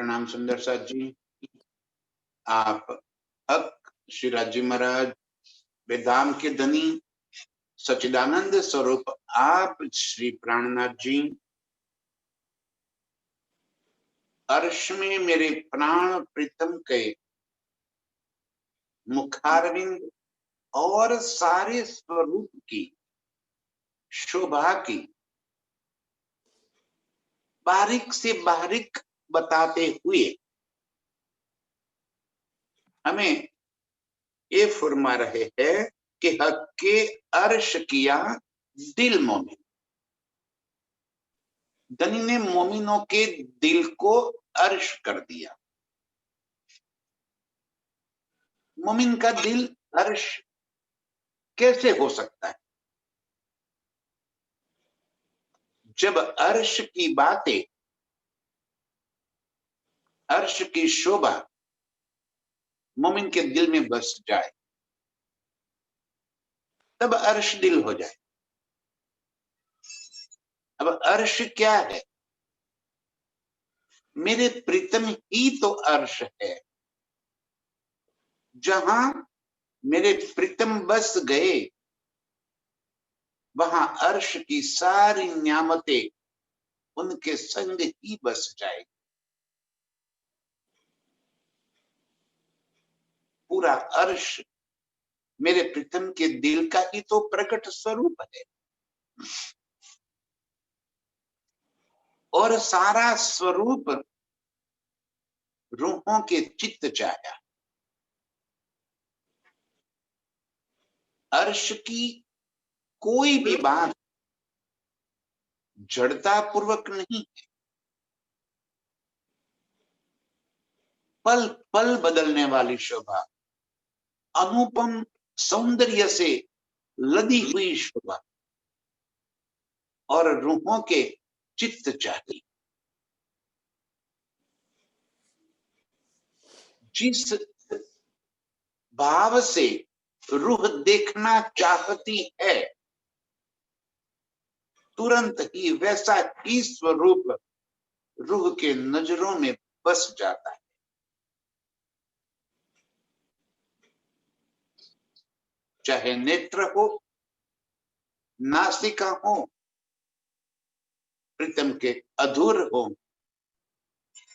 प्रणाम सुंदर साथ जी। आप हक श्री राजी महाराज वेदांत के धनी सच्चिदानंद स्वरूप आप श्री प्राणनाथ जी, अर्श में मेरे प्राण प्रीतम के मुखारविंद और सारे स्वरूप की शोभा की बारीक से बारीक बताते हुए हमें ये फरमा रहे हैं कि हक के अर्श किया दिल मोमिन। धनी ने मोमिनों के दिल को अर्श कर दिया। मोमिन का दिल अर्श कैसे हो सकता है? जब अर्श की बातें, अर्श की शोभा मोमिन के दिल में बस जाए तब अर्श दिल हो जाए। अब अर्श क्या है? मेरे प्रीतम ही तो अर्श है। जहां मेरे प्रीतम बस गए वहां अर्श की सारी न्यामतें उनके संग ही बस जाएगी। पूरा अर्श मेरे प्रीतम के दिल का ही तो प्रकट स्वरूप है और सारा स्वरूप रूहों के चित्त चाहा। अर्श की कोई भी बात जड़ता पूर्वक नहीं है, पल पल बदलने वाली शोभा, अनुपम सौंदर्य से लदी हुई शोभा और रूहों के चित्त चाहती। जिस भाव से रूह देखना चाहती है तुरंत ही वैसा ही स्वरूप रूह के नजरों में बस जाता है। चाहे नेत्र हो, नासिका हो, प्रीतम के अधूर हो,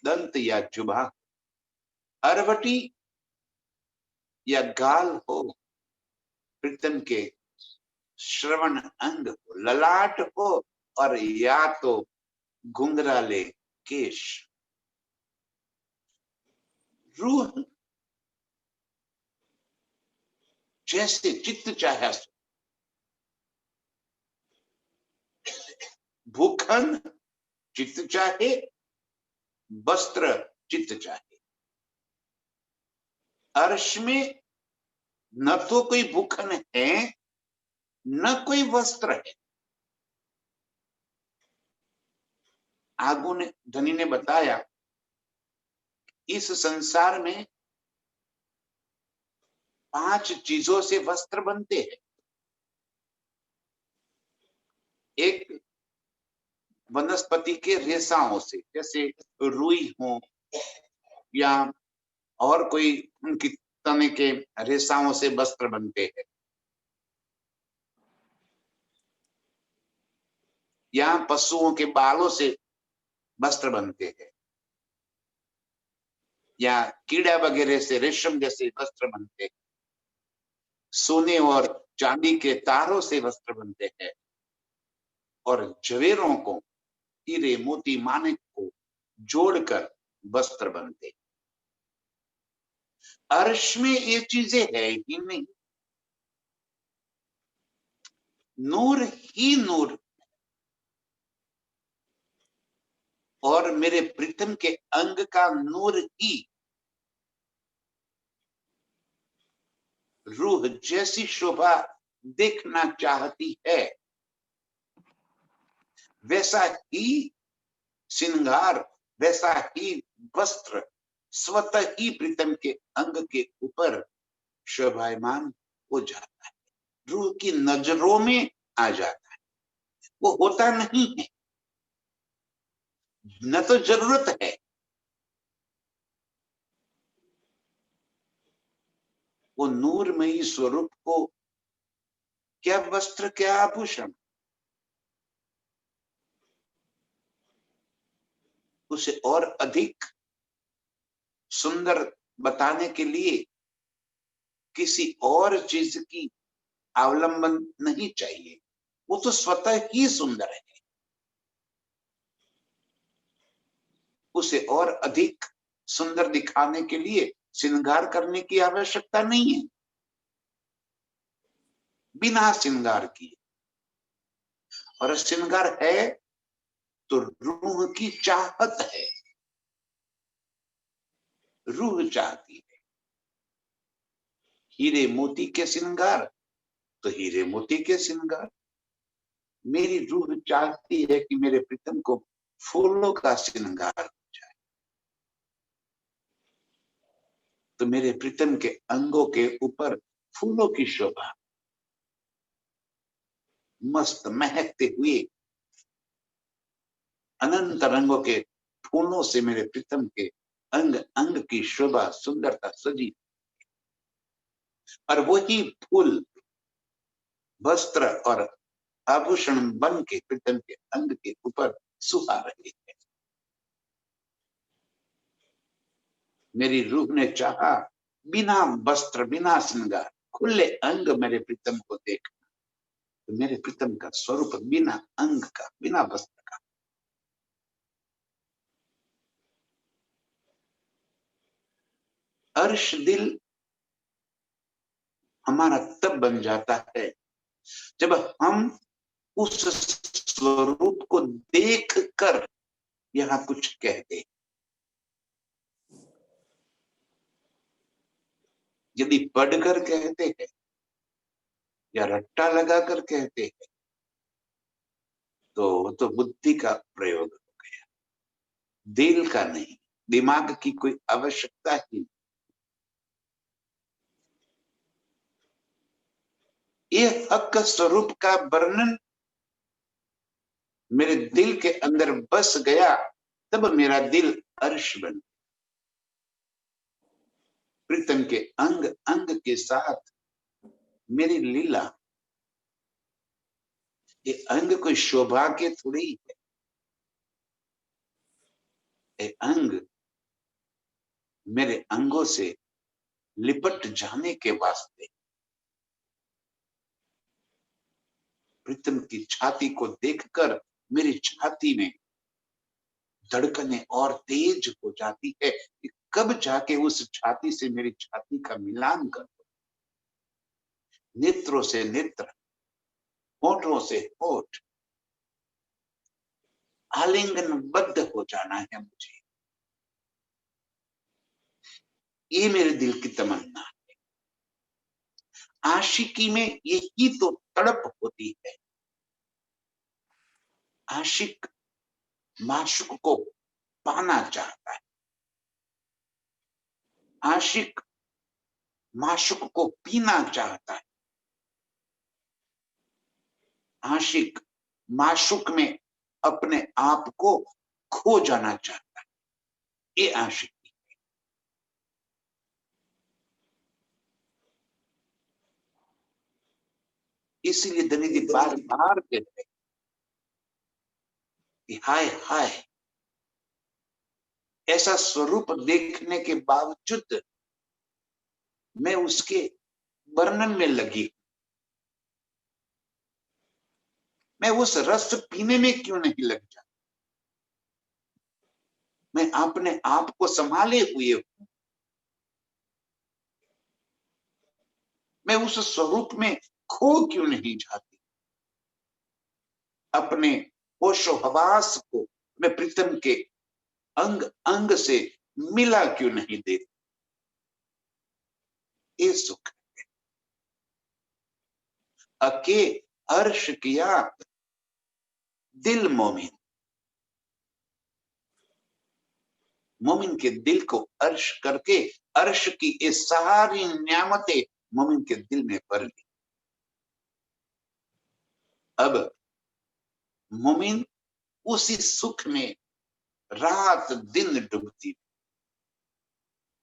दंत या जुबा, अरवटी या गाल हो, प्रीतम के श्रवण अंग हो, ललाट हो और या तो घुंघराले केश। रूह जैसे चित्त चाहे, भूखन चित्त चाहे, वस्त्र चित्त चाहे। अर्श में न तो कोई भूखन है न कोई वस्त्र है। आगू ने धनी ने बताया इस संसार में 5 चीजों से वस्त्र बनते हैं। एक वनस्पति के रेशाओं से, जैसे रुई हो या और कोई उनकी तने के रेशाओं से वस्त्र बनते हैं, या पशुओं के बालों से वस्त्र बनते हैं, या कीड़ा वगैरह से रेशम जैसे वस्त्र बनते हैं, सोने और चांदी के तारों से वस्त्र बनते हैं और जवेरों को, हीरे मोती माणिक को जोड़कर वस्त्र बनते। अर्श में ये चीजें है ही नहीं, नूर ही नूर और मेरे प्रीतम के अंग का नूर ही रूह जैसी शोभा देखना चाहती है वैसा ही श्रृंगार, वैसा ही वस्त्र स्वतः ही प्रीतम के अंग के ऊपर शोभायमान हो जाता है, रूह की नजरों में आ जाता है। वो होता नहीं है, न तो जरूरत है, वो नूरमयी स्वरूप को क्या वस्त्र, क्या आभूषण, उसे और अधिक सुंदर बताने के लिए किसी और चीज की अवलंबन नहीं चाहिए। वो तो स्वतः ही सुंदर है, उसे और अधिक सुंदर दिखाने के लिए श्रृंगार करने की आवश्यकता नहीं है। बिना श्रृंगार किए, और श्रृंगार है तो रूह की चाहत है, रूह चाहती है। हीरे मोती के श्रृंगार तो हीरे मोती के श्रृंगार। मेरी रूह चाहती है कि मेरे प्रीतम को फूलों का श्रृंगार हो जाए, तो मेरे प्रीतम के अंगों के ऊपर फूलों की शोभा, मस्त महकते हुए अनंत रंगों के फूलों से मेरे प्रीतम के अंग अंग की शोभा, सुंदरता सजी, और वही फूल वस्त्र और आभूषण बन के प्रीतम के अंग के ऊपर सुहा रहे हैं। मेरी रूह ने चाहा बिना वस्त्र, बिना श्रृंगार, खुले अंग मेरे प्रीतम को देखना, तो मेरे प्रीतम का स्वरूप बिना अंग का, बिना वस्त्र का। अर्श दिल हमारा तब बन जाता है जब हम उस स्वरूप को देख कर यहां कुछ कहते। यदि पढ़कर कहते हैं या रट्टा लगाकर कहते हैं तो बुद्धि का प्रयोग हो गया, दिल का नहीं, दिमाग की कोई आवश्यकता ही नहीं। ये हक स्वरूप का वर्णन मेरे दिल के अंदर बस गया, तब मेरा दिल अर्श बन, प्रीतम के अंग अंग के साथ मेरी लीला। ये अंग कोई शोभा के थोड़ी है, ये अंग मेरे अंगों से लिपट जाने के वास्ते। प्रीतम की छाती को देखकर मेरी छाती में धड़कनें और तेज हो जाती है कि कब जाके उस छाती से मेरी छाती का मिलान कर, नेत्रों से नेत्र, होठों से होठ, आलिंगनबद्ध हो जाना है मुझे। ये मेरे दिल की तमन्ना है। आशिकी में यही तो तड़प होती है। आशिक माशूक को पाना चाहता है, आशिक माशूक को पीना चाहता है, आशिक माशूक में अपने आप को खो जाना चाहता है। ये आशिक। इसीलिए दनिधि बार बार कहते हैं कि हाय हाय, ऐसा स्वरूप देखने के बावजूद मैं उसके वर्णन में लगी, मैं उस रस पीने में क्यों नहीं लग जाती। मैं अपने आप को संभाले हुए हूं, मैं उस स्वरूप में खो क्यों नहीं जाती। अपने होशो हवास को मैं प्रीतम के अंग अंग से मिला क्यों नहीं देती। ये सुख अके अर्श किया दिल मोमिन, मोमिन के दिल को अर्श करके अर्श की ये सारी नियामतें मोमिन के दिल में भर ली। अब मोमिन उसी सुख में रात दिन डूबती।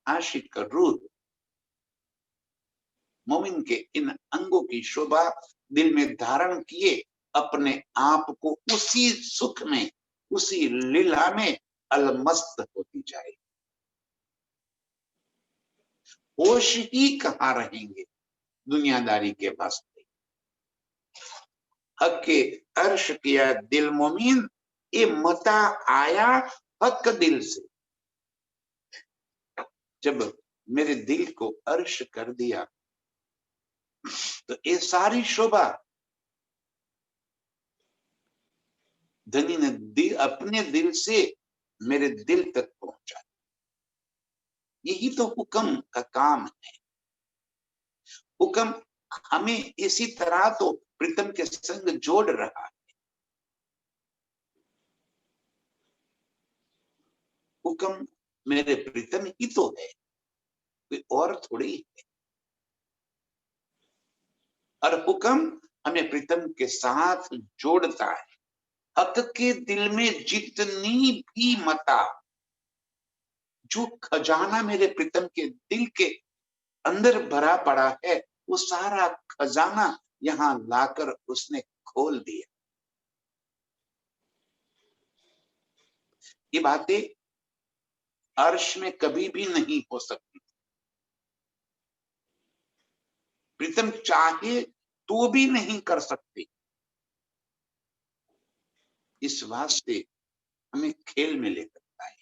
आशिक का रूह मोमिन के इन अंगों की शोभा दिल में धारण किए अपने आप को उसी सुख में, उसी लीला में अलमस्त होती जाए। होश ही कहाँ रहेंगे दुनियादारी के वास्ते। हक के अर्श किया दिल मोमिन, ये मता आया हक दिल से। जब मेरे दिल को अर्श कर दिया तो ये सारी शोभा धनी ने अपने दिल से मेरे दिल तक पहुंचा। यही तो हुक्म का काम है। हुक्म हमें इसी तरह तो प्रीतम के संग जोड़ रहा है। हुक्म मेरे प्रीतम ही तो है, कोई और थोड़ी है। और हुक्म हमें प्रीतम के साथ जोड़ता है। हक के दिल में जितनी भी मता, जो खजाना मेरे प्रीतम के दिल के अंदर भरा पड़ा है, वो सारा खजाना यहां लाकर उसने खोल दिया। ये बातें अर्श में कभी भी नहीं हो सकती। प्रीतम चाहे तो भी नहीं कर सकते। इस वास्ते हमें खेल में लेकर आए।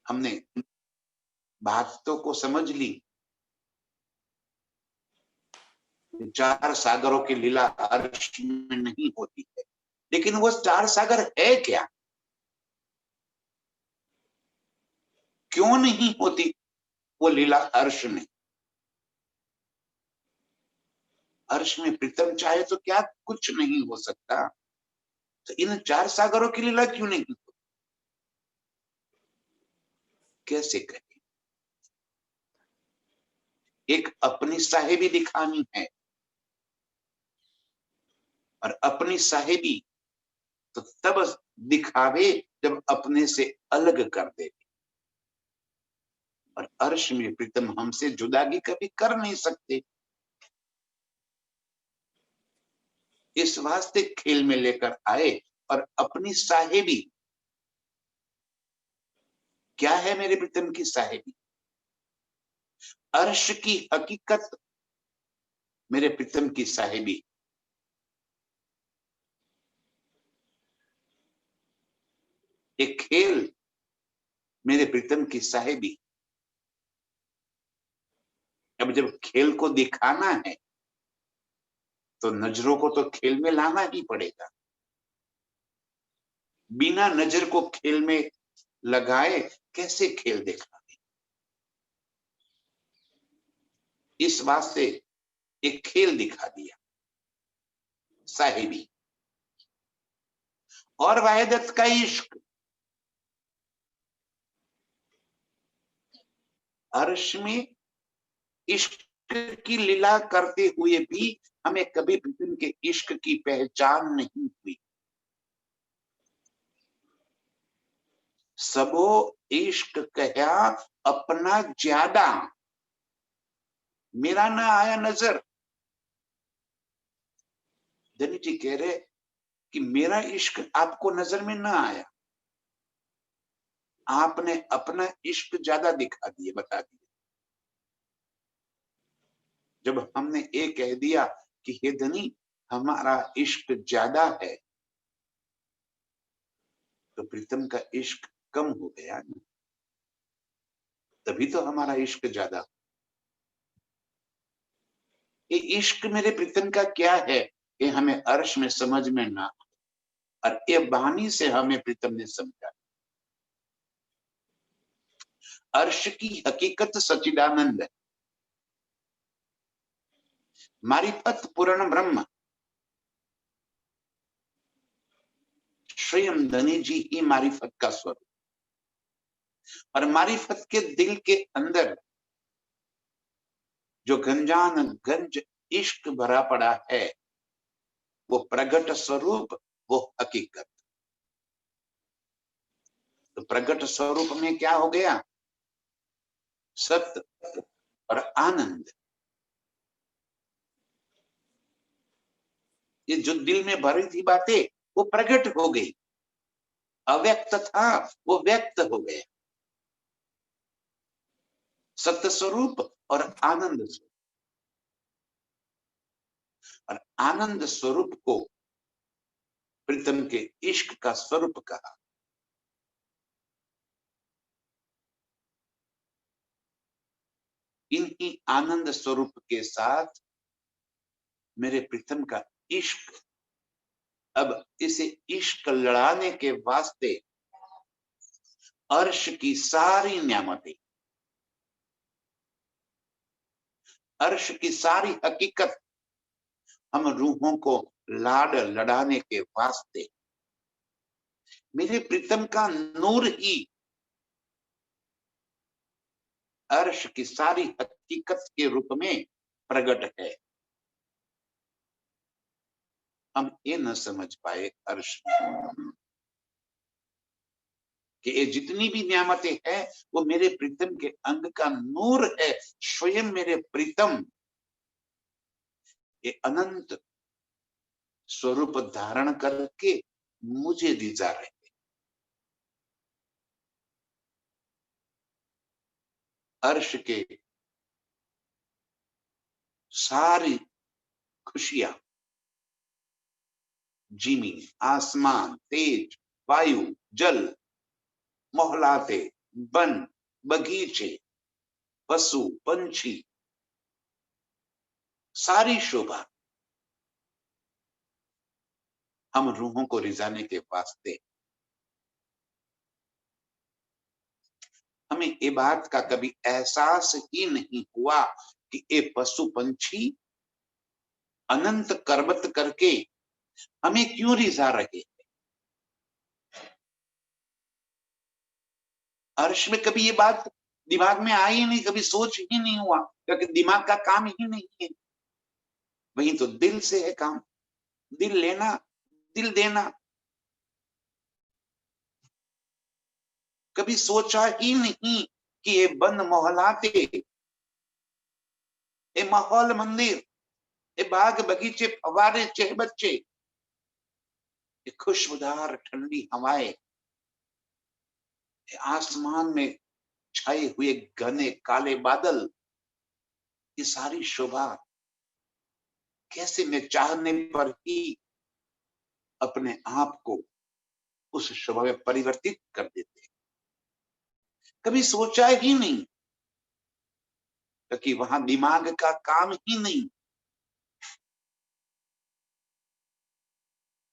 हमने बातों को समझ ली। चार सागरों की लीला अर्श में नहीं होती है, लेकिन वो चार सागर है क्या? क्यों नहीं होती वो लीला अर्श में? अर्श में प्रीतम चाहे तो क्या कुछ नहीं हो सकता, तो इन चार सागरों की लीला क्यों नहीं होती? कैसे कहें? एक अपनी साहेबी दिखानी है, और अपनी साहेबी तो तब दिखावे जब अपने से अलग कर दे। और अर्श में प्रीतम हमसे जुदागी कभी कर नहीं सकते। इस वास्ते खेल में लेकर आए। और अपनी साहेबी क्या है? मेरे प्रीतम की साहेबी अर्श की हकीकत, मेरे प्रीतम की साहेबी। एक खेल, मेरे प्रीतम की साहेबी। अब जब खेल को दिखाना है तो नजरों को तो खेल में लाना ही पड़ेगा। बिना नजर को खेल में लगाए कैसे खेल देखा? इस वास्ते एक खेल दिखा दिया, साहेबी और वाहिदत का इश्क। अर्श में इश्क की लीला करते हुए भी हमें कभी प्रीतम के इश्क की पहचान नहीं हुई। सबो इश्क कहा अपना ज्यादा, मेरा ना आया नजर। धनी जी कह रहे कि मेरा इश्क आपको नजर में ना आया, आपने अपना इश्क ज्यादा दिखा दिए, बता दिए। जब हमने ये कह दिया कि हे धनी हमारा इश्क ज्यादा है, तो प्रीतम का इश्क कम हो गया, तभी तो हमारा इश्क ज्यादा। ये इश्क मेरे प्रीतम का क्या है, ये हमें अर्श में समझ में ना, और ये बानी से हमें प्रीतम ने समझा। अर्श की हकीकत सच्चिदानंद है, मारिफत पूर्ण ब्रह्म। स्वयं धनी जी ही मारिफत का स्वरूप, और मारिफत के दिल के अंदर जो गंजान गंज इश्क भरा पड़ा है, वो प्रगट स्वरूप, वो हकीकत। तो प्रगट स्वरूप में क्या हो गया? सत्य, और आनंद, ये जो दिल में भरी थी बातें वो प्रकट हो गई, अव्यक्त था वो व्यक्त हो गया। सत्य स्वरूप और आनंद स्वरूप, और आनंद स्वरूप को प्रीतम के इश्क का स्वरूप कहा। इनकी आनंद स्वरूप के साथ मेरे प्रीतम का इश्क, अब इसे इश्क लड़ाने के वास्ते अर्श की सारी न्यामतें, अर्श की सारी हकीकत हम रूहों को लाड लड़ाने के वास्ते मेरे प्रीतम का नूर ही अर्श की सारी हकीकत के रूप में प्रकट है। हम ये न समझ पाए अर्श कि ये जितनी भी नियामतें हैं वो मेरे प्रीतम के अंग का नूर है। स्वयं मेरे प्रीतम ये अनंत स्वरूप धारण करके मुझे रिझा रहे। अर्श के सारी खुशियां, जीमी, आसमान, तेज, वायु, जल, मोहलाते, वन, बगीचे, पशु, पंछी, सारी शोभा हम रूहों को रिझाने के वास्ते। हमें ये बात का कभी एहसास ही नहीं हुआ कि ये पशु पंछी अनंत करबत करके हमें क्यों रिझा रहे। अर्श में कभी ये बात दिमाग में आई ही नहीं, कभी सोच ही नहीं हुआ, क्योंकि दिमाग का काम ही नहीं है। वही तो दिल से है काम, दिल लेना, दिल देना। कभी सोचा ही नहीं कि ये बंद मोहल्लाते, ये माहौल मंदिर, ये बाग बगीचे, फवारे, चहबच्चे, ये खुशबूदार ठंडी हवाएं, आसमान में छाए हुए घने काले बादल, ये सारी शोभा कैसे मैं चाहने पर ही अपने आप को उस शोभा में परिवर्तित कर देते। कभी सोचा ही नहीं, क्योंकि वहां दिमाग का काम ही नहीं।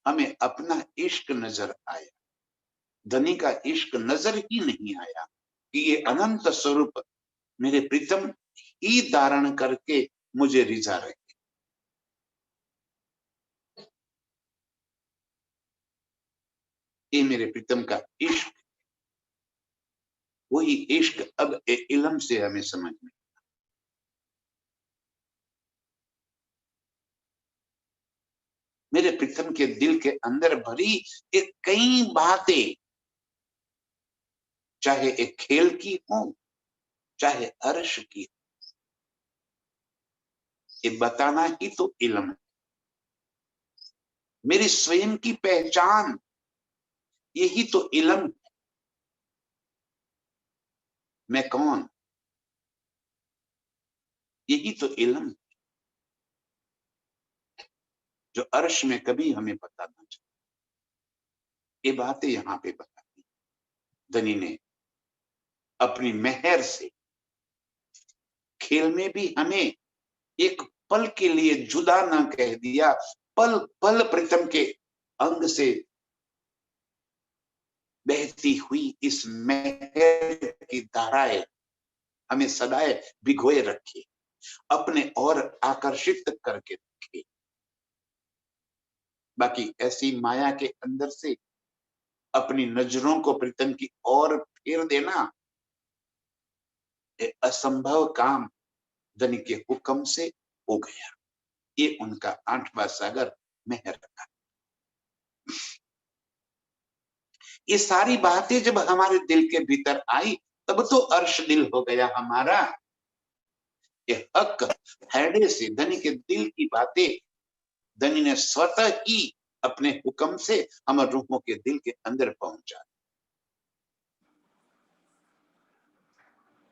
हमें अपना इश्क नजर आया, धनी का इश्क नजर ही नहीं आया कि ये अनंत स्वरूप मेरे प्रीतम ही धारण करके मुझे रिझा रहे। ये मेरे प्रीतम का इश्क, वही इश्क अब इल्म से हमें समझ में। मेरे प्रीतम के दिल के अंदर भरी एक कई बातें, चाहे एक खेल की हो, चाहे अर्श की, ये बताना ही तो इल्म है। मेरी स्वयं की पहचान, यही तो इल्म है। मैं कौन, यही तो इल्म है, जो अर्श में कभी हमें पता ना चला। ये बातें यहां पे बताई धनी ने अपनी मेहर से। खेल में भी हमें एक पल के लिए जुदा ना कह दिया, पल पल प्रीतम के अंग से बहती हुई इस मेहर की धाराएं हमें सदाए भिगोए रखे, अपने और आकर्षित करके रखे। बाकी ऐसी माया के अंदर से अपनी नजरों को प्रीतम की ओर फेर देना, ये असंभव काम धनी के हुक्म से हो गया। ये उनका 8वां सागर मेहर का। ये सारी बातें जब हमारे दिल के भीतर आई, तब तो अर्श दिल हो गया हमारा। ये हक हैडे से धनी के दिल की बातें धनी ने स्वतः ही अपने हुक्म से हम रूहों के दिल के अंदर पहुंचा।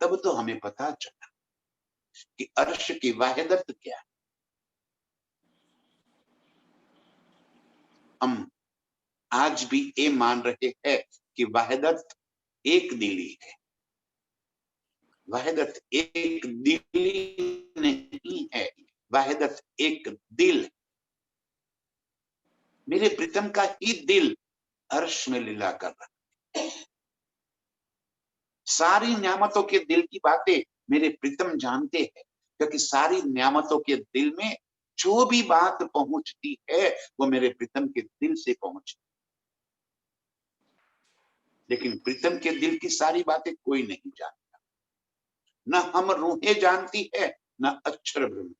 तब तो हमें पता चला कि अर्श की वाहिदत क्या है। हम आज भी ये मान रहे हैं कि वाहिदत एक दिली है। वाहिदत एक दिली नहीं है, वाहिदत एक दिल। मेरे प्रीतम का ही दिल अर्श में लीला कर रहा है। सारी न्यामतों के दिल की बातें मेरे प्रीतम जानते हैं, क्योंकि सारी न्यामतों के दिल में जो भी बात पहुंचती है वो मेरे प्रीतम के दिल से पहुंचती। लेकिन प्रीतम के दिल की सारी बातें कोई नहीं जानता, न हम रूहें जानती है, न अक्षर ब्रह्म।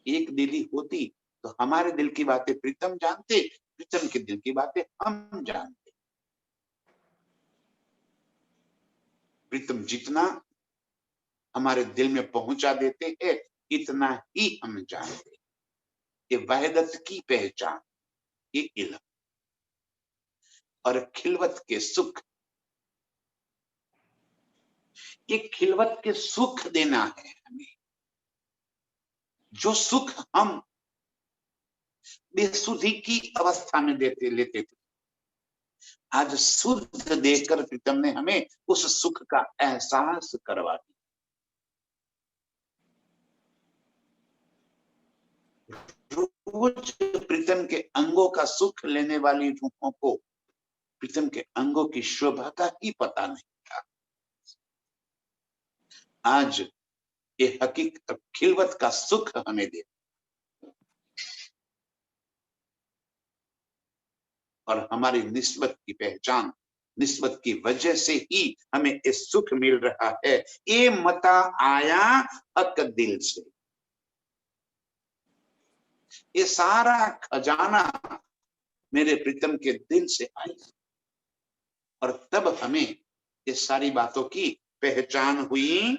एक दिली होती तो हमारे दिल की बातें प्रीतम जानते, प्रीतम के दिल की बातें हम जानते। प्रीतम जितना हमारे दिल में पहुंचा देते हैं इतना ही हम जानते। ये वहदत की पहचान, ये इल्म और खिलवत के सुख। ये खिलवत के सुख देना है हमें। जो सुख हम बेसुधी की अवस्था में लेते थे, आज शुद्ध देकर प्रीतम ने हमें उस सुख का एहसास करवा दिया। रोज प्रीतम के अंगों का सुख लेने वाली रूहों को प्रीतम के अंगों की शोभा का ही पता नहीं था। आज ये हकीकत खिलवत का सुख हमें दे, और हमारी निस्बत की पहचान, निस्बत की वजह से ही हमें ये सुख मिल रहा है। ये मता आया हक दिल से, ये सारा खजाना मेरे प्रीतम के दिल से आई, और तब हमें ये सारी बातों की पहचान हुई।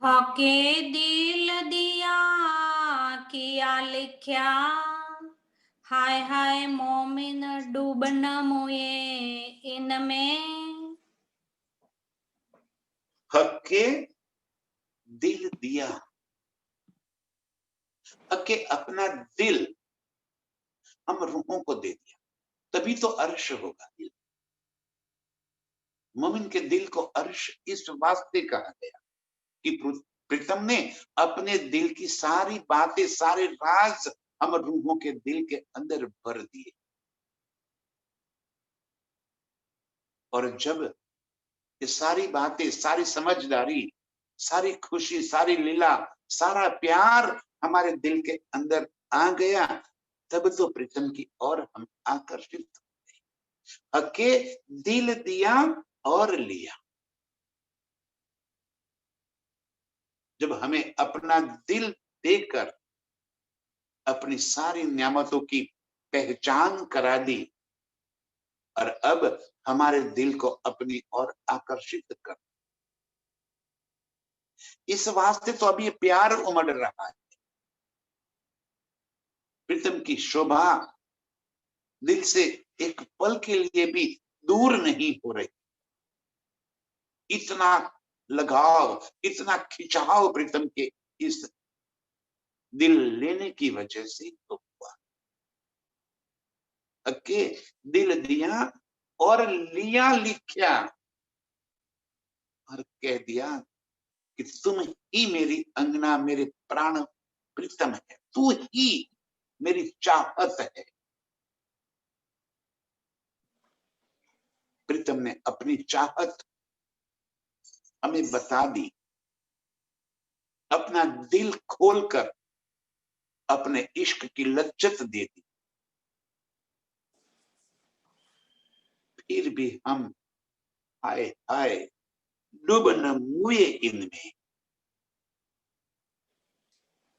हके दिल दिया किया लिख्या, हाय हाय मोमिन डूबन मोए इनमें। हके दिल दिया, हके अपना दिल हम रूहों को दे दिया, तभी तो अर्श होगा। मोमिन के दिल को अर्श इस वास्ते कहा गया कि प्रीतम ने अपने दिल की सारी बातें, सारे राज हम रूहों के दिल के अंदर भर दिए। और जब ये सारी बातें, सारी समझदारी, सारी खुशी, सारी लीला, सारा प्यार हमारे दिल के अंदर आ गया, तब तो प्रीतम की ओर हम आकर्षित हो गए। हके दिल दिया और लिया। जब हमें अपना दिल देकर अपनी सारी नियामतों की पहचान करा दी, और अब हमारे दिल को अपनी ओर आकर्षित कर, इस वास्ते तो अभी प्यार उमड़ रहा है। प्रीतम की शोभा दिल से एक पल के लिए भी दूर नहीं हो रही। इतना लगाव, इतना खिंचाव प्रीतम के इस दिल लेने की वजह से तो हुआ। के दिल दिया और लिया लिखा, और कह दिया कि तुम ही मेरी अंगना, मेरे प्राण प्रीतम है, तू ही मेरी चाहत है। प्रीतम ने अपनी चाहत हमें बता दी, अपना दिल खोलकर अपने इश्क की लज्जत दे दी। फिर भी हम हाय हाय डूब न मुए इनमें।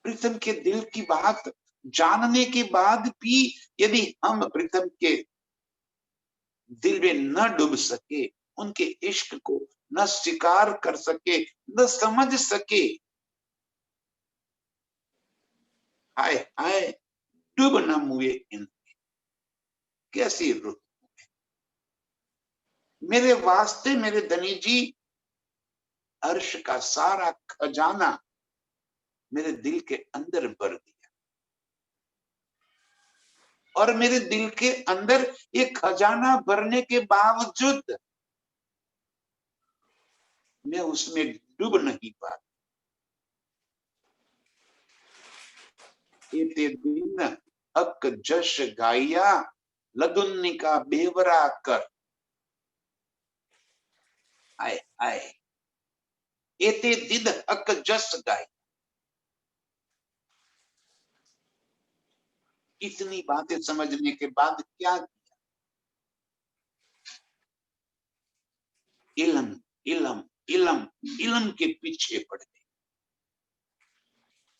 प्रीतम के दिल की बात जानने के बाद भी यदि हम प्रीतम के दिल में न डूब सके, उनके इश्क को न स्वीकार कर सके, न समझ सके। हाय हाय डूब न मुए इनमें, कैसी रूह। मेरे वास्ते मेरे धनी जी अर्श का सारा खजाना मेरे दिल के अंदर भर दिया, और मेरे दिल के अंदर ये खजाना भरने के बावजूद मैं उसमें डूब नहीं पाता। एते दिन हक जश गाया, लदुन्नी का बेवरा कर। आए आए एते दिन हक जश गाय। इतनी बातें समझने के बाद क्या किया? इलम इलम इलम इलम के पीछे पड़ गए,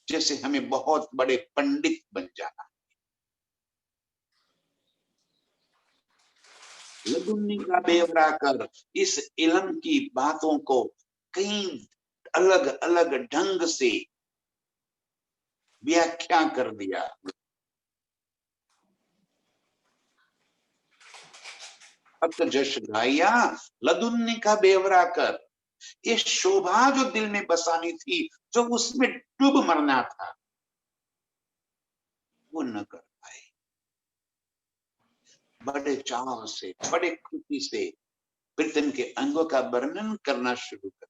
जैसे हमें बहुत बड़े पंडित बन जाना। लदुन्नी का बेवरा कर, इस इलम की बातों को कई अलग अलग ढंग से व्याख्या कर दिया। हक जश गाया, लदुन्नी का बेवरा कर। ये शोभा जो दिल में बसानी थी, जो उसमें डूब मरना था, वो न कर पाए। बड़े चाव से, बड़े खुशी से प्रीतम के अंगों का वर्णन करना शुरू कर,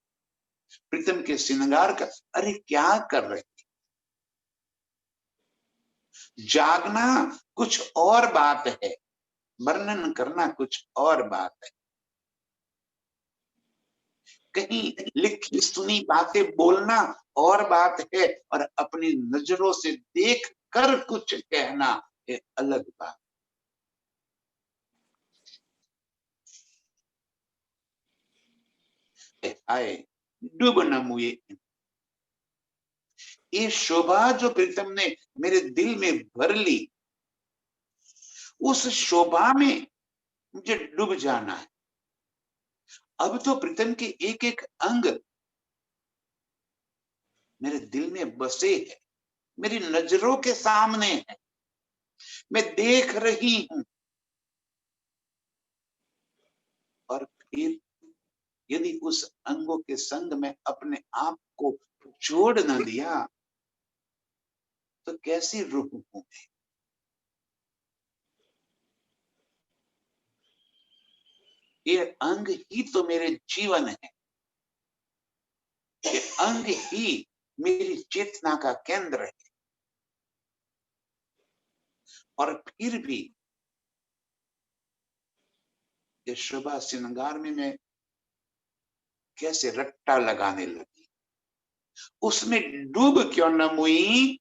प्रीतम के श्रृंगार का। अरे क्या कर रहे थे? जागना कुछ और बात है, वर्णन करना कुछ और बात है। कहीं लिखी सुनी बातें बोलना और बात है, और अपनी नजरों से देख कर कुछ कहना ये अलग बात। आए डूब न मुए। ये शोभा जो प्रीतम ने मेरे दिल में भर ली, उस शोभा में मुझे डूब जाना है। अब तो प्रीतम के एक एक अंग मेरे दिल में बसे है, मेरी नजरों के सामने है, मैं देख रही हूं। और फिर यदि उस अंगों के संग में अपने आप को जोड़ न दिया तो कैसी रूह हूं। ये अंग ही तो मेरे जीवन है, ये अंग ही मेरी चेतना का केंद्र है। और फिर भी ये शोभा श्रृंगार में मैं कैसे रट्टा लगाने लगी, उसमें डूब क्यों न मुई।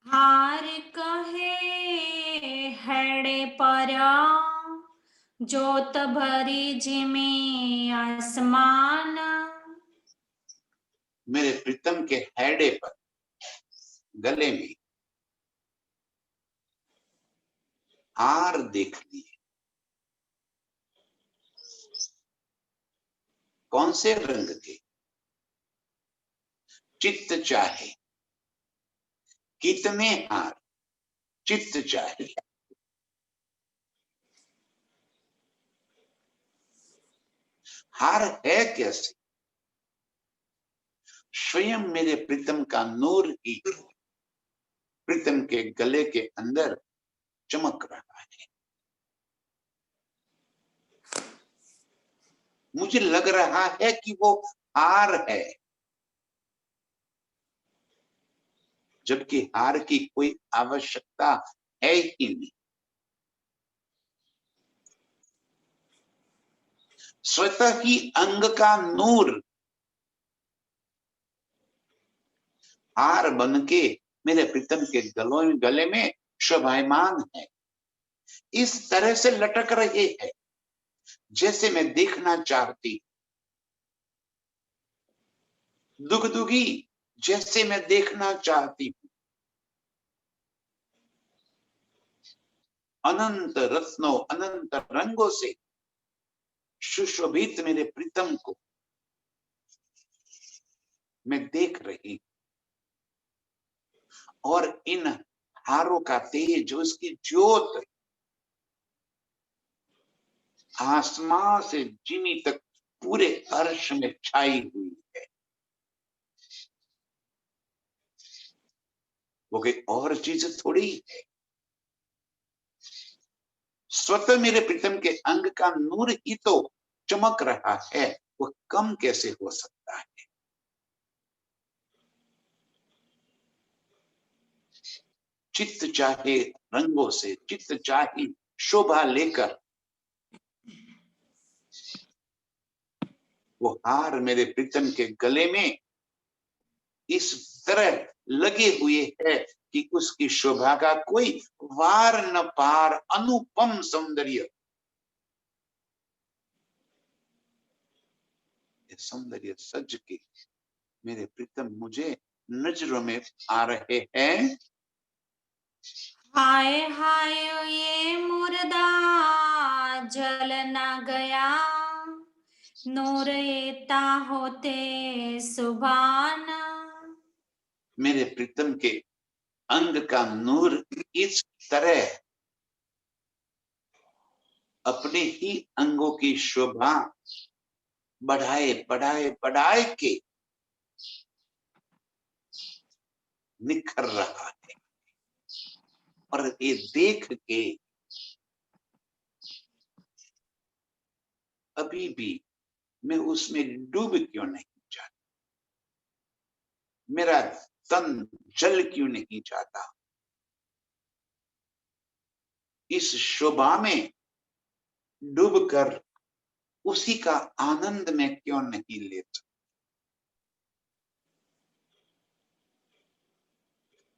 हार कहे हैड़े परा, जोत भरी जिमे आसमान। मेरे प्रीतम के हैडे पर, गले में हार देख लिए। कौन से रंग के? चित्त चाहे कितने हार, चित्त चाहे। हार है कैसे? स्वयं मेरे प्रीतम का नूर ही प्रीतम के गले के अंदर चमक रहा है। मुझे लग रहा है कि वो हार है, जबकि हार की कोई आवश्यकता है ही नहीं। स्वतः ही अंग का नूर हार बन के मेरे प्रीतम के गले में शोभायमान है। इस तरह से लटक रहे हैं जैसे मैं देखना चाहती, दुगदुगी जैसे मैं देखना चाहती हूँ। अनंत रत्नों, अनंत रंगों से सुशोभित मेरे प्रीतम को मैं देख रही, और इन हारों का तेज, उसकी ज्योत आसमां से जिमी तक पूरे अर्श में छाई हुई है। वो कोई और चीज थोड़ी है। स्वतः मेरे प्रीतम के अंग का नूर ही तो चमक रहा है, वो कम कैसे हो सकता है। चित्त चाहे रंगों से, चित्त चाहे शोभा लेकर, वो हार मेरे प्रीतम के गले में इस तरह लगे हुए है कि उसकी शोभा का कोई वार न पार, अनुपम सौंदर्य। सौंदर्य सज के मेरे प्रीतम मुझे नजरों में आ रहे हैं। हाय हाय ये मुर्दा जल ना गया, नूर एता होते सुभान। मेरे प्रीतम के अंग का नूर इस तरह अपने ही अंगों की शोभा बढ़ाए बढ़ाए बढ़ाए के निखर रहा है। और ये देख के अभी भी मैं उसमें डूब क्यों नहीं जाता, मेरा तन जल क्यों नहीं जाता, इस शोभा में डूबकर उसी का आनंद में क्यों नहीं लेता।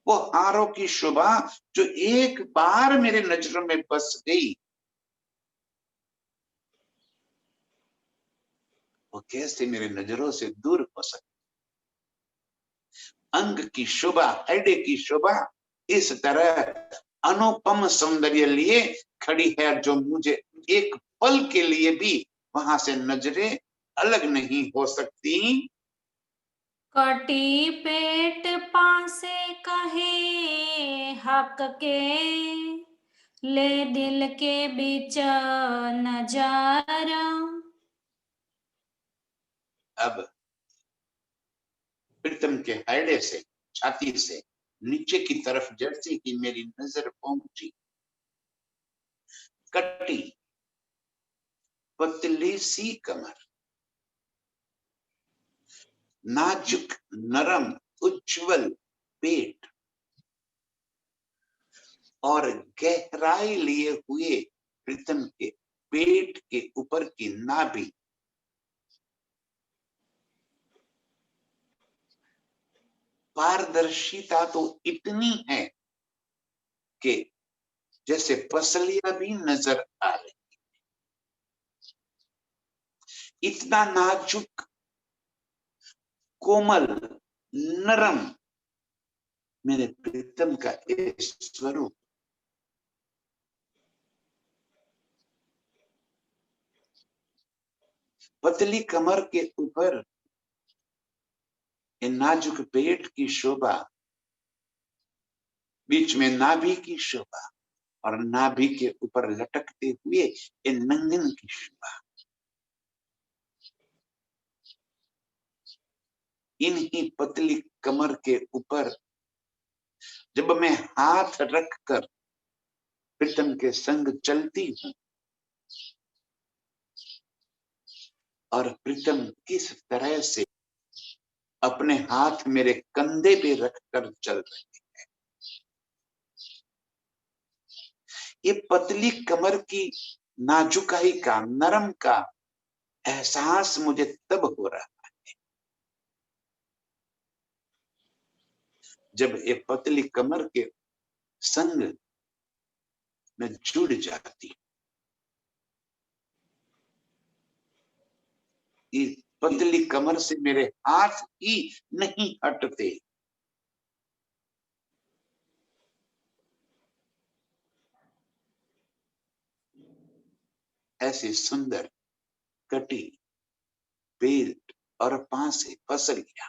वो हारों की शोभा जो एक बार मेरे नजरों में बस गई, वो कैसे मेरे नजरों से दूर हो सकती। अंग की शोभा, हृदय की शोभा इस तरह अनुपम सौंदर्य लिए खड़ी है, जो मुझे एक पल के लिए भी वहां से नजरें अलग नहीं हो सकती। कटी पेट पासे कहे हक के, ले दिल के बीच नजर। अब प्रीतम के हृदय से, छाती से नीचे की तरफ जैसे ही मेरी नजर पहुंची, कटी पतली सी कमर, नाजुक नरम उज्जवल पेट और गहराई लिए हुए प्रीतम के पेट के ऊपर की नाभि, पारदर्शिता तो इतनी है कि जैसे पसलियां भी नजर आ रही, इतना नाजुक कोमल नरम मेरे प्रीतम का स्वरूप। पतली कमर के ऊपर नाजुक पेट की शोभा, बीच में नाभि की शोभा, और नाभि के ऊपर लटकते हुए ये नंगन की शोभा। इन्हीं पतली कमर के ऊपर जब मैं हाथ रखकर प्रीतम के संग चलती हूँ, और प्रीतम किस तरह से अपने हाथ मेरे कंधे पे रखकर चल रहे हैं, ये पतली कमर की नाजुकाई का, नरम का एहसास मुझे तब हो रहा है जब ये पतली कमर के संग में जुड़ जाती। ये पतली कमर से मेरे हाथ ही नहीं हटते। ऐसी सुंदर कटी, बेल्ट और पासे, पसलियां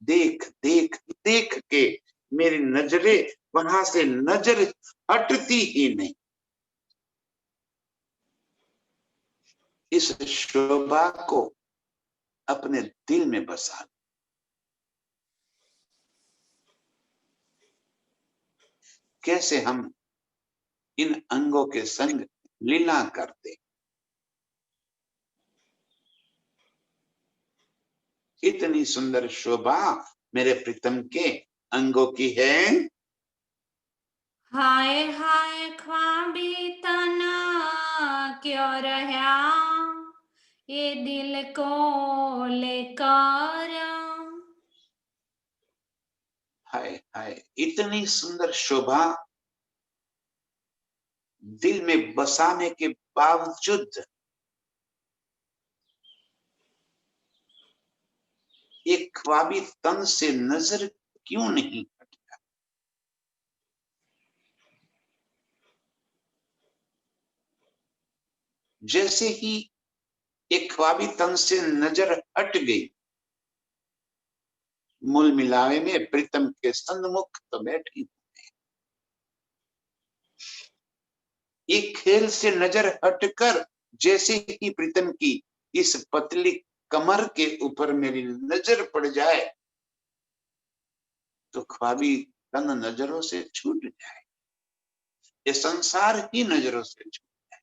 देख देख देख के मेरी नजरें वहां से नजर हटती ही नहीं। इस शोभा को अपने दिल में बसा। कैसे हम इन अंगों के संग लीला करते। इतनी सुंदर शोभा मेरे प्रीतम के अंगों की है। हाय हाय ख्वाबी तना क्यों रहा ये दिल को लेकर। हाय हाय, इतनी सुंदर शोभा दिल में बसाने के बावजूद एक ख्वाबी तन से नजर क्यों नहीं हटता। जैसे ही एक ख्वाबी तन से नजर हट गई, मूल मिलावे में प्रीतम के सन्मुख तो बैठी। एक खेल से नजर हटकर जैसे ही प्रीतम की इस पतली कमर के ऊपर मेरी नजर पड़ जाए तो ख्वाबी तन नजरों से छूट जाए, ये संसार ही नजरों से छूट जाए।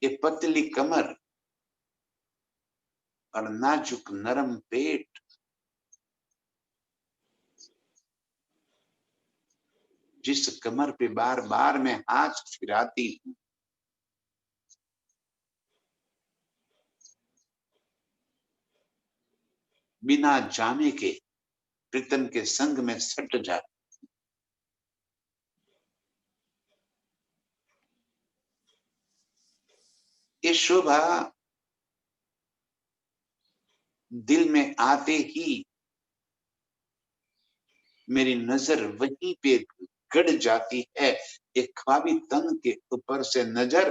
ये पतली कमर और नाजुक नरम पेट, जिस कमर पे बार बार मैं हाथ फिराती हूं, बिना जाने के प्रीतम के संग में सट जाती। ये शोभा दिल में आते ही मेरी नजर वहीं पे गड़ जाती है। एक ख्वाबी तन के ऊपर से नजर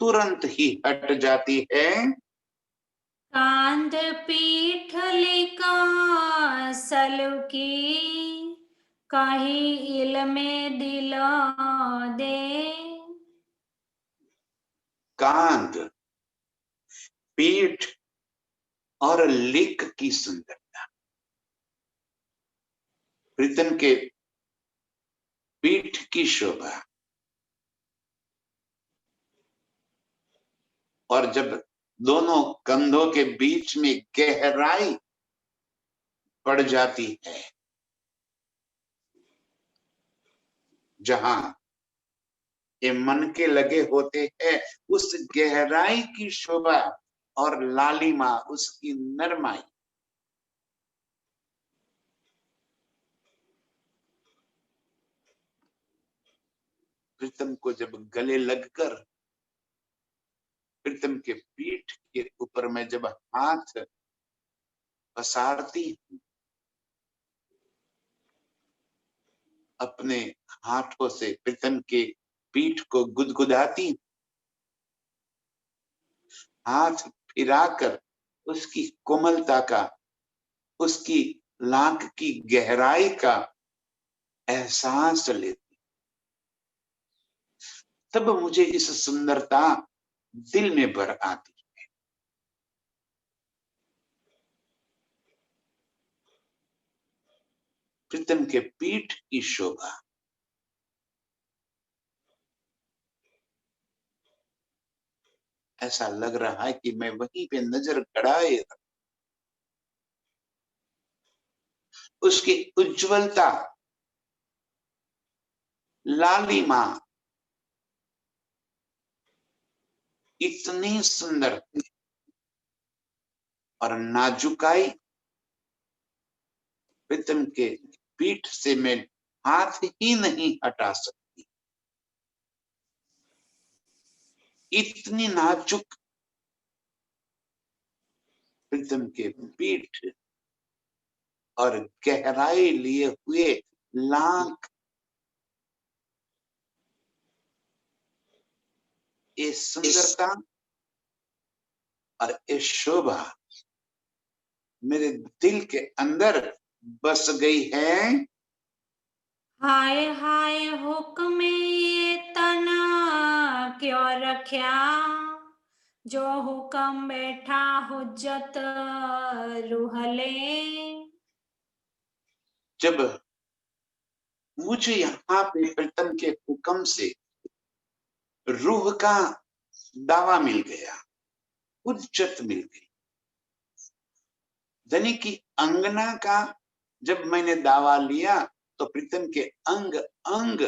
तुरंत ही हट जाती है। कांध पीठ लिका सलुकी कहीं इल में दिल दे। कांध, पीठ और लिक की सुंदरता, प्रीतम के पीठ की शोभा, और जब दोनों कंधों के बीच में गहराई पड़ जाती है, जहां ये मन के लगे होते हैं, उस गहराई की शोभा और लालिमा, उसकी नरमाई प्रीतम को जब गले लगकर प्रीतम के पीठ के ऊपर मैं जब हाथ पसारती हूं, अपने हाथों से प्रीतम के पीठ को गुदगुदाती, हाथ फिराकर उसकी कोमलता का, उसकी लांक की गहराई का एहसास लेती, तब मुझे इस सुंदरता दिल में भर आती है। प्रीतम के पीठ की शोभा, ऐसा लग रहा है कि मैं वहीं पे नजर गड़ाए, उसकी उज्जवलता, लालिमा इतनी सुंदर और नाजुकाई, प्रीतम के पीठ से मैं हाथ ही नहीं हटा सकती। इतनी नाजुक प्रीतम के पीठ और गहराई लिए हुए लांक, ये सुंदरता और ये शोभा मेरे दिल के अंदर बस गई है। हाय हाय हुक्म ये तना क्यों रख्या, जो हुक्म बैठा हुज्जत रूहले। जब मुझे यहाँ पे प्रीतम के हुक्म से रूह का दावा मिल गया, हुज्जत मिल गई, यानी कि अंगना का जब मैंने दावा लिया तो प्रीतम के अंग अंग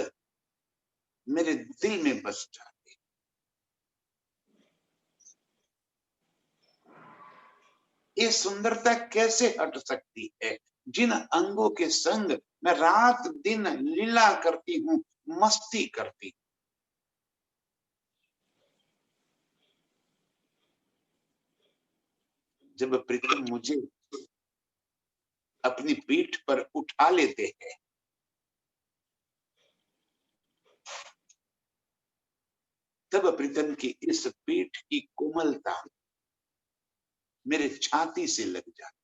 मेरे दिल में बस जाते। ये सुंदरता कैसे हट सकती है जिन अंगों के संग मैं रात दिन लीला करती हूँ, मस्ती करती हूँ। जब प्रीतम मुझे अपनी पीठ पर उठा लेते हैं, तब प्रीतम की इस पीठ की कोमलता मेरे छाती से लग जाती।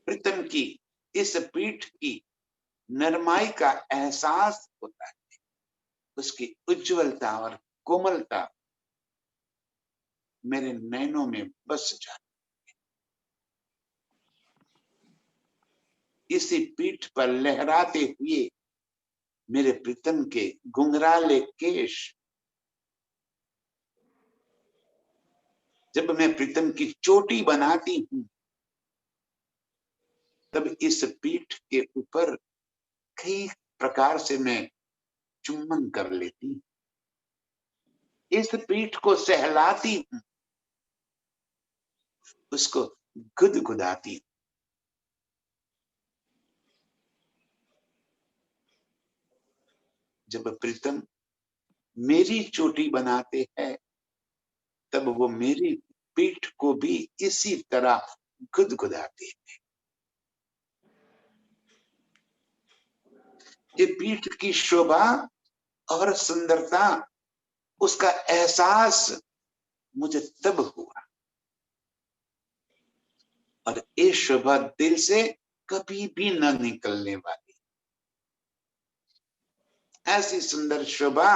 प्रीतम की इस पीठ की नरमाई का एहसास होता है, उसकी उज्जवलता और कोमलता मेरे नैनों में बस जाती। इसी पीठ पर लहराते हुए मेरे प्रीतम के घुंघराले केश, जब मैं प्रीतम की चोटी बनाती हूं, तब इस पीठ के ऊपर कई प्रकार से मैं चुम्बन कर लेती, इस पीठ को सहलाती हूं, उसको गुदगुदाती। जब प्रीतम मेरी चोटी बनाते हैं, तब वो मेरी पीठ को भी इसी तरह गुदगुदाते हैं। ये पीठ की शोभा और सुंदरता, उसका एहसास मुझे तब हुआ, और ये शोभा दिल से कभी भी न निकलने वाली। ऐसी सुंदर शोभा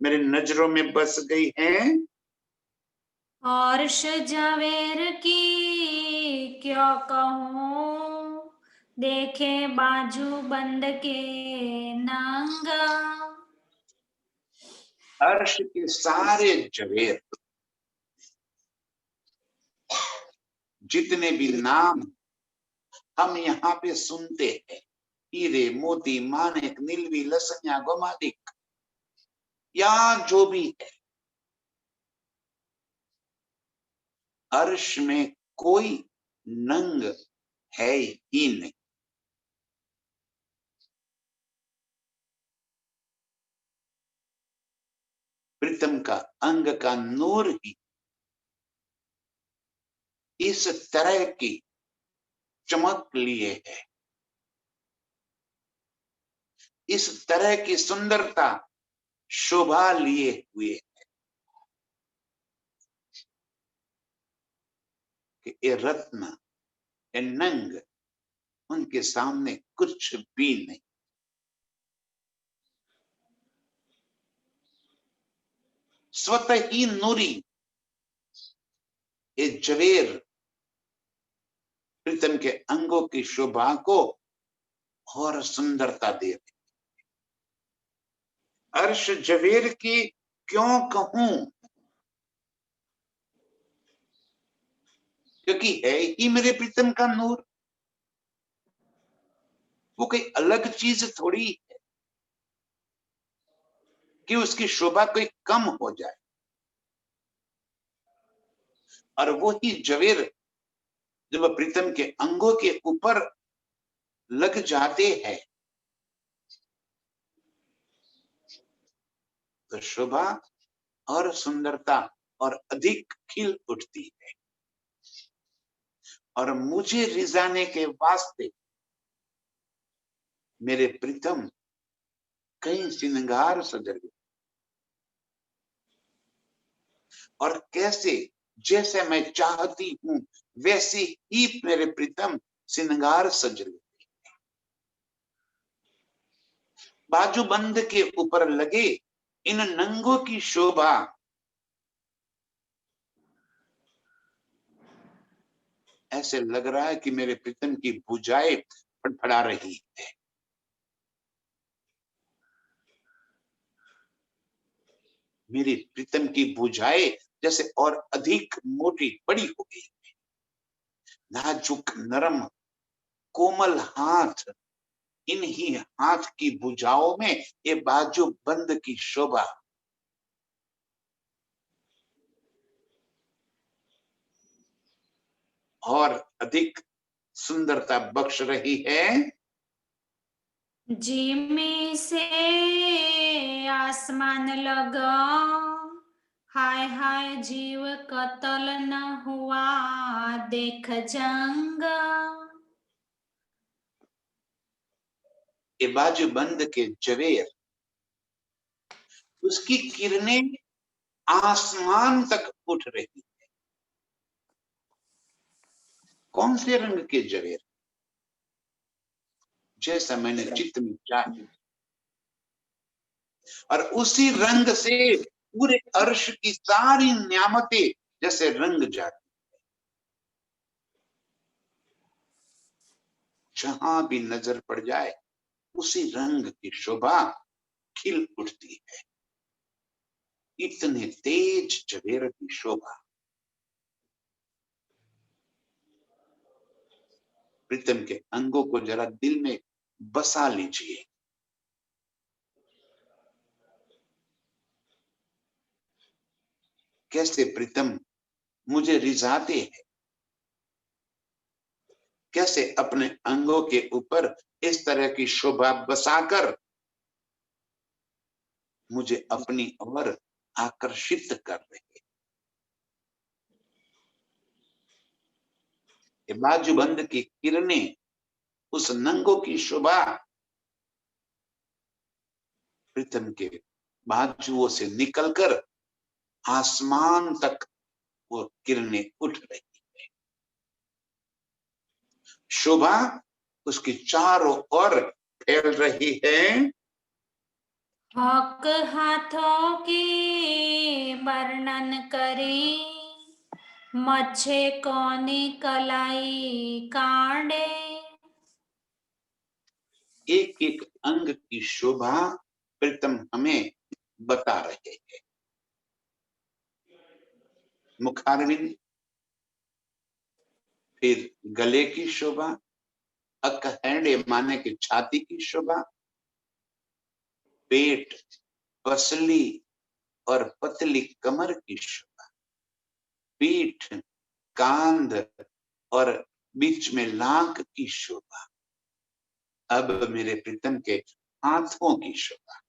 मेरे नजरों में बस गई है। अर्श जवेर की क्यों कहूँ, देखे बाजू बंद के नंगा। अर्श के सारे जवेर, जितने भी नाम हम यहाँ पे सुनते हैं, हीरे मोती मानिक नीलवी लसनिया गोमादिक, या जो भी है, अर्श में कोई नंग है ही नहीं। प्रीतम का अंग का नूर ही इस तरह की चमक लिए है, इस तरह की सुंदरता शोभा लिए हुए है कि ये रत्न, ये नंग उनके सामने कुछ भी नहीं। स्वतः ही नूरी ये जवेर प्रीतम के अंगों की शोभा को और सुंदरता दे रहे। अर्श जवेर की क्यों कहूं, क्योंकि है ही मेरे प्रीतम का नूर, वो कोई अलग चीज थोड़ी है कि उसकी शोभा कोई कम हो जाए। और वो ही जवेर जब प्रीतम के अंगों के ऊपर लग जाते हैं, तो शोभा और सुंदरता और अधिक खिल उठती है। और मुझे रिझाने के वास्ते मेरे प्रीतम कई श्रृंगार सज गए। और कैसे जैसे मैं चाहती हूं वैसे ही मेरे प्रीतम श्रृंगार सज लेते। बाजूबंद के ऊपर लगे इन नंगों की शोभा ऐसे लग रहा है कि मेरे प्रीतम की भुजाएं फड़फड़ा रही है। मेरी प्रीतम की भुजाएं जैसे और अधिक मोटी बड़ी हो गई। नाजुक नरम कोमल हाथ, इन्हीं हाथ की भुजाओं में ये बाजू बंद की शोभा और अधिक सुंदरता बख्श रही है। जी में से आसमान लगा, हाय हाय जीव कतल न हुआ देख जंग। ये बाजू बंद के जवेर, उसकी किरणें आसमान तक उठ रही। कौन से रंग के जवेर? जैसा मैंने चित्त में चाहे, और उसी रंग से पूरे अर्श की सारी न्यामतें जैसे रंग जाती। जहां भी नजर पड़ जाए उसी रंग की शोभा खिल उठती है। इतने तेज जवेर की शोभा। प्रीतम के अंगों को जरा दिल में बसा लीजिए। कैसे प्रीतम मुझे रिझाते हैं, कैसे अपने अंगों के ऊपर इस तरह की शोभा बसाकर मुझे अपनी ओर आकर्षित कर रहे। बाजूबंद की किरणें उस नंगों की शोभा प्रीतम के बाजुओं से निकलकर आसमान तक वो किरणें उठ रही है। शोभा उसकी चारों ओर फैल रही है। हक हाथों की वर्णन करे, मच्छे कोनी कलाई कांडे। एक एक अंग की शोभा प्रीतम हमें बता रहे हैं। मुखारविंद, फिर गले की शोभा, अकहैंडे माने की छाती की शोभा, पेट, पसली और पतली कमर की शोभा, पीठ, कांध और बीच में लांक की शोभा। अब मेरे प्रीतम के हाथों की शोभा,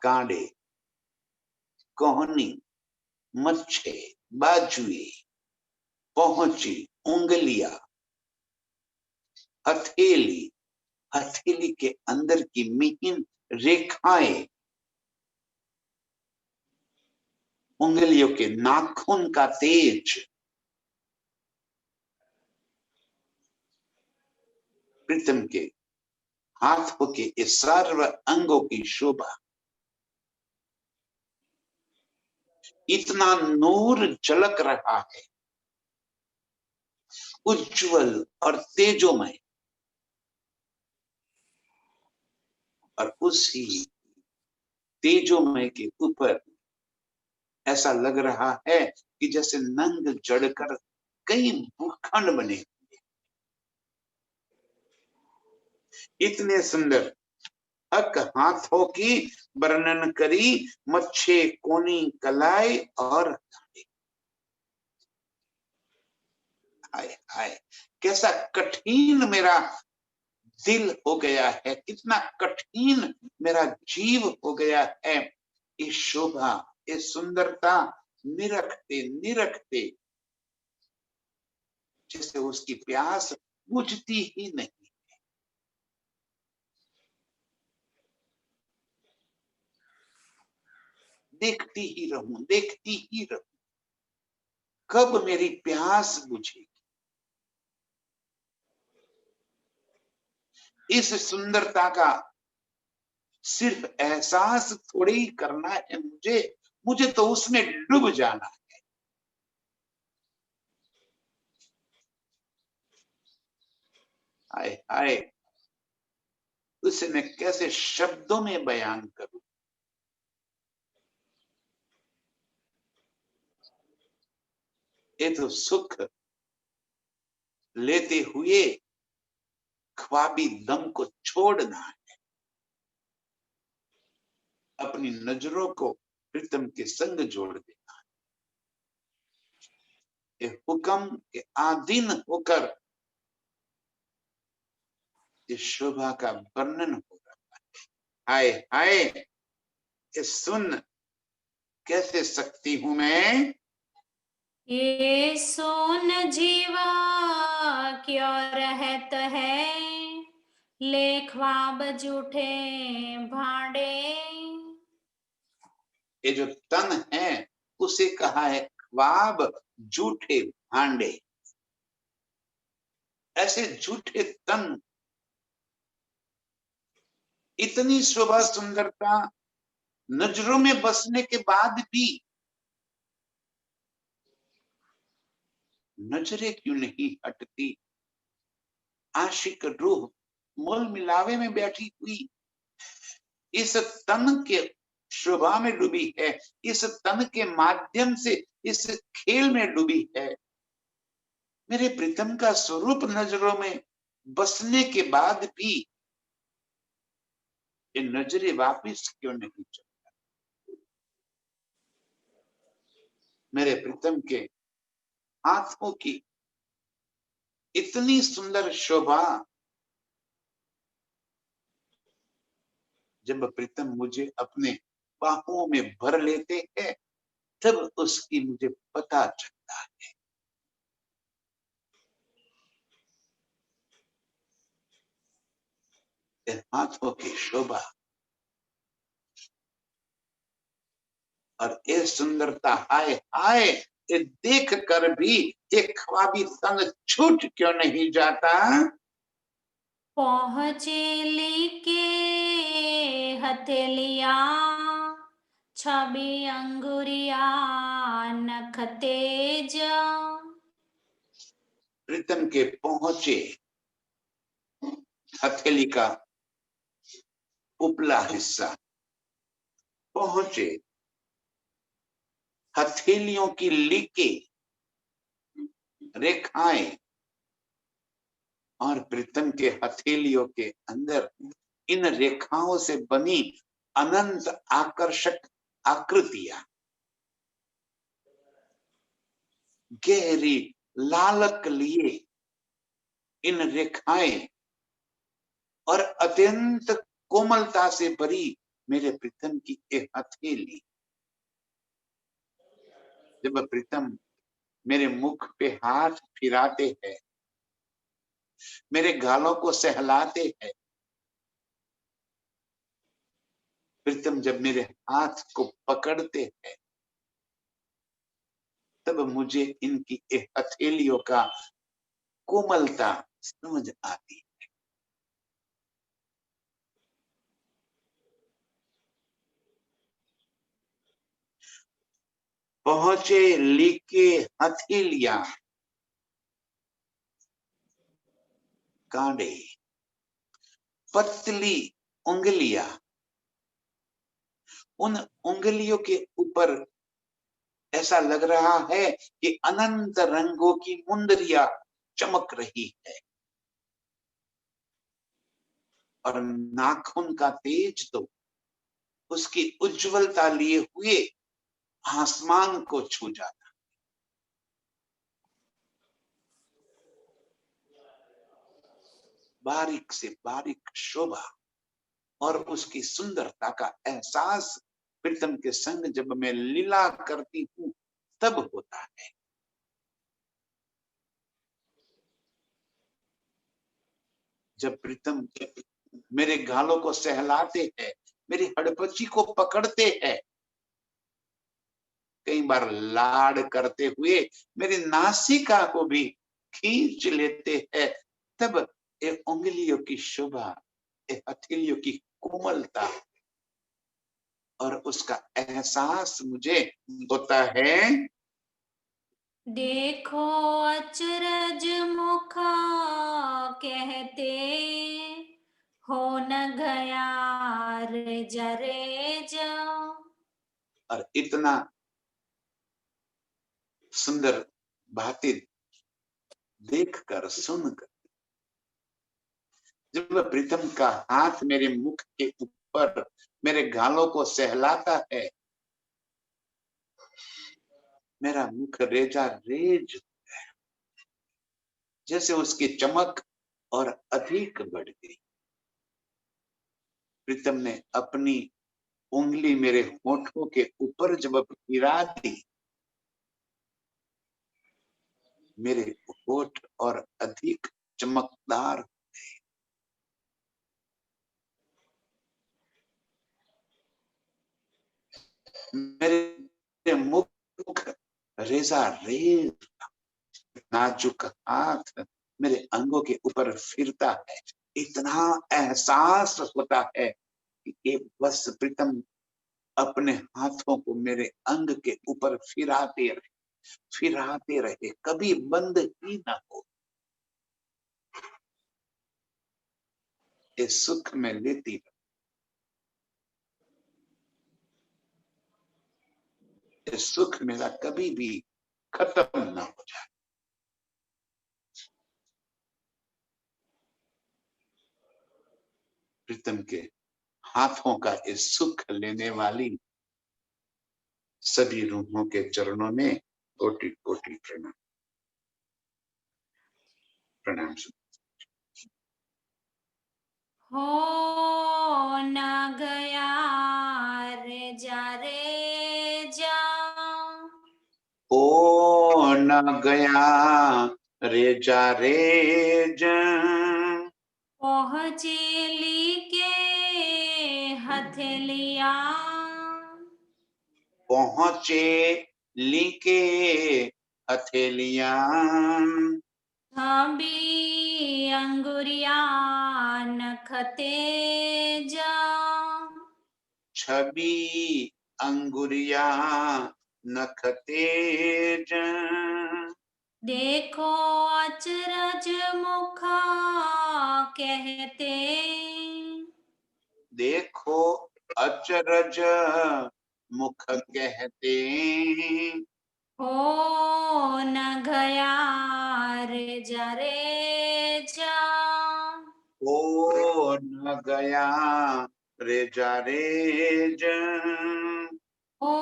कांडे, कोहनी, मच्छे, बाजुए, पहुंची, उंगलियां, हथेली, हथेली के अंदर की मिहिन रेखाएं, उंगलियों के नाखून का तेज, प्रीतम के हाथों के इस सर्व अंगों की शोभा। इतना नूर झलक रहा है, उज्जवल और तेजोमय, और उसी तेजोमय के ऊपर ऐसा लग रहा है कि जैसे नंग जड़कर कई भूखंड बने। इतने सुंदर हक हाथों की वर्णन करी, मच्छे कोनी कलाई और कांडे। हाय हाय, कैसा कठिन मेरा दिल हो गया है, कितना कठिन मेरा जीव हो गया है। ये शोभा, ये सुंदरता निरखते निरखते जैसे उसकी प्यास बुझती ही नहीं। देखती ही रहूं, देखती ही रहूं, कब मेरी प्यास बुझेगी। इस सुंदरता का सिर्फ एहसास थोड़ी ही करना है मुझे, मुझे तो उसमें डूब जाना है। हाय हाय, उसे मैं कैसे शब्दों में बयान करूं। ये तो सुख लेते हुए ख्वाबी दम को छोड़ना है, अपनी नजरों को प्रीतम के संग जोड़ देना है। ये हुक्म के अधीन होकर इस शोभा का वर्णन हो रहा है। हाय हाय, ये सुन कैसे सकती हूं मैं। ये सोन जीवा क्यों रहत है, ले ख्वाब झूठे भांडे। ये जो तन है उसे कहा है ख्वाब झूठे भांडे। ऐसे झूठे तन, इतनी शोभा सुंदरता नजरों में बसने के बाद भी नजरें क्यों नहीं हटती। आशिक रूह मोल मिलावे में बैठी हुई इस तन के शोभा में डूबी है, इस तन के माध्यम से इस खेल में डूबी है। मेरे प्रीतम का स्वरूप नजरों में बसने के बाद भी ये नजरें वापिस क्यों नहीं चलती। मेरे प्रीतम के हाथों की इतनी सुंदर शोभा, जब प्रीतम मुझे अपने बाहों में भर लेते हैं तब उसकी मुझे पता चलता है। हाथों की शोभा और ये सुंदरता, हाय हाय, ये देख कर भी एक ख्वाबी तन छूट क्यों नहीं जाता। पहुँचे लेके हथेलिया, छवि अंगुरिया नख तेज। प्रीतम के पहुंचे हथेली का उपला हिस्सा, पहुंचे हथेलियों की लीके रेखाएं और प्रीतम के हथेलियों के अंदर इन रेखाओं से बनी अनंत आकर्षक आकृतियां, गहरी लालक लिए इन रेखाएं और अत्यंत कोमलता से भरी मेरे प्रीतम की एक हथेली। जब प्रीतम मेरे मुख पे हाथ फिराते हैं, मेरे गालों को सहलाते हैं, प्रीतम जब मेरे हाथ को पकड़ते हैं, तब मुझे इनकी एक हथेलियों का कोमलता समझ आती। पहुंचे लीके हथेलियां, कांडे, पतली उंगलियां, उन उंगलियों के ऊपर ऐसा लग रहा है कि अनंत रंगों की मुंदरियां चमक रही है और नाखून का तेज तो उसकी उज्जवलता लिए हुए आसमान को छू जाता। बारीक से बारीक शोभा और उसकी सुंदरता का एहसास प्रीतम के संग जब मैं लीला करती हूं तब होता है। जब प्रीतम मेरे गालों को सहलाते हैं, मेरी हड़पची को पकड़ते हैं, कई बार लाड करते हुए मेरी नासिका को भी खींच लेते हैं, तब ये उंगलियों की शोभा, ये हथेलियों की कोमलता और उसका एहसास मुझे होता है। देखो अचरज मुखा कहते हो न गया रे जरे जाओ। और इतना सुंदर बातें देखकर सुनकर जब प्रीतम का हाथ मेरे मुख के ऊपर मेरे गालों को सहलाता है, मेरा मुख रेजा रेज, जैसे उसकी चमक और अधिक बढ़ गई। प्रीतम ने अपनी उंगली मेरे होठों के ऊपर जब गिरा दी, मेरे होठ और अधिक चमकदार, मेरे मुख रेजा रेज, नाजुक हाथ मेरे अंगों के ऊपर फिरता है। इतना एहसास होता है कि ये बस प्रीतम अपने हाथों को मेरे अंग के ऊपर फिराते रहे, कभी बंद ही ना हो। इस सुख में लेती रहे, इस सुख मेरा कभी भी खत्म ना हो जाए। प्रीतम के हाथों का इस सुख लेने वाली सभी रूहों के चरणों में कोटि कोटि प्रणाम। प्रणाम। हो न गया रे जा रे जा। ओ न गया रे जा रे जा। पहुँचेली के हथेलिया। पहुंचे लीके हथेलियां। छबी अंगुरिया नखते जा। छवि अंगुरिया नखते जा। देखो अचरज मुखा कहते देखो अचरज मुख कहते हो न गया रे जा रे जा। ओ न गया रे जा रे जा। हो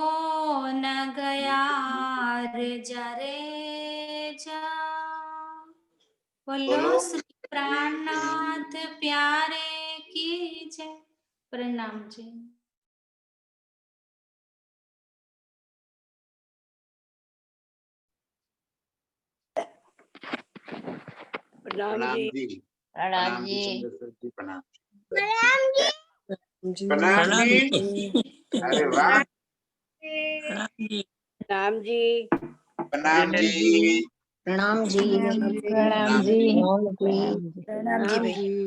न गया रे जा रे जा। बोलो बोलो श्री प्राणनाथ प्यारे की जय। प्रणाम जी। प्रणाम जी। प्रणाम जी। चंद्रशेखर जी, प्रणाम। जी प्रणाम जी। अरे वाह। प्रणाम जी। प्रणाम जी। प्रणाम जी। प्रणाम जी। प्रणाम जी। प्रणाम जी भाई।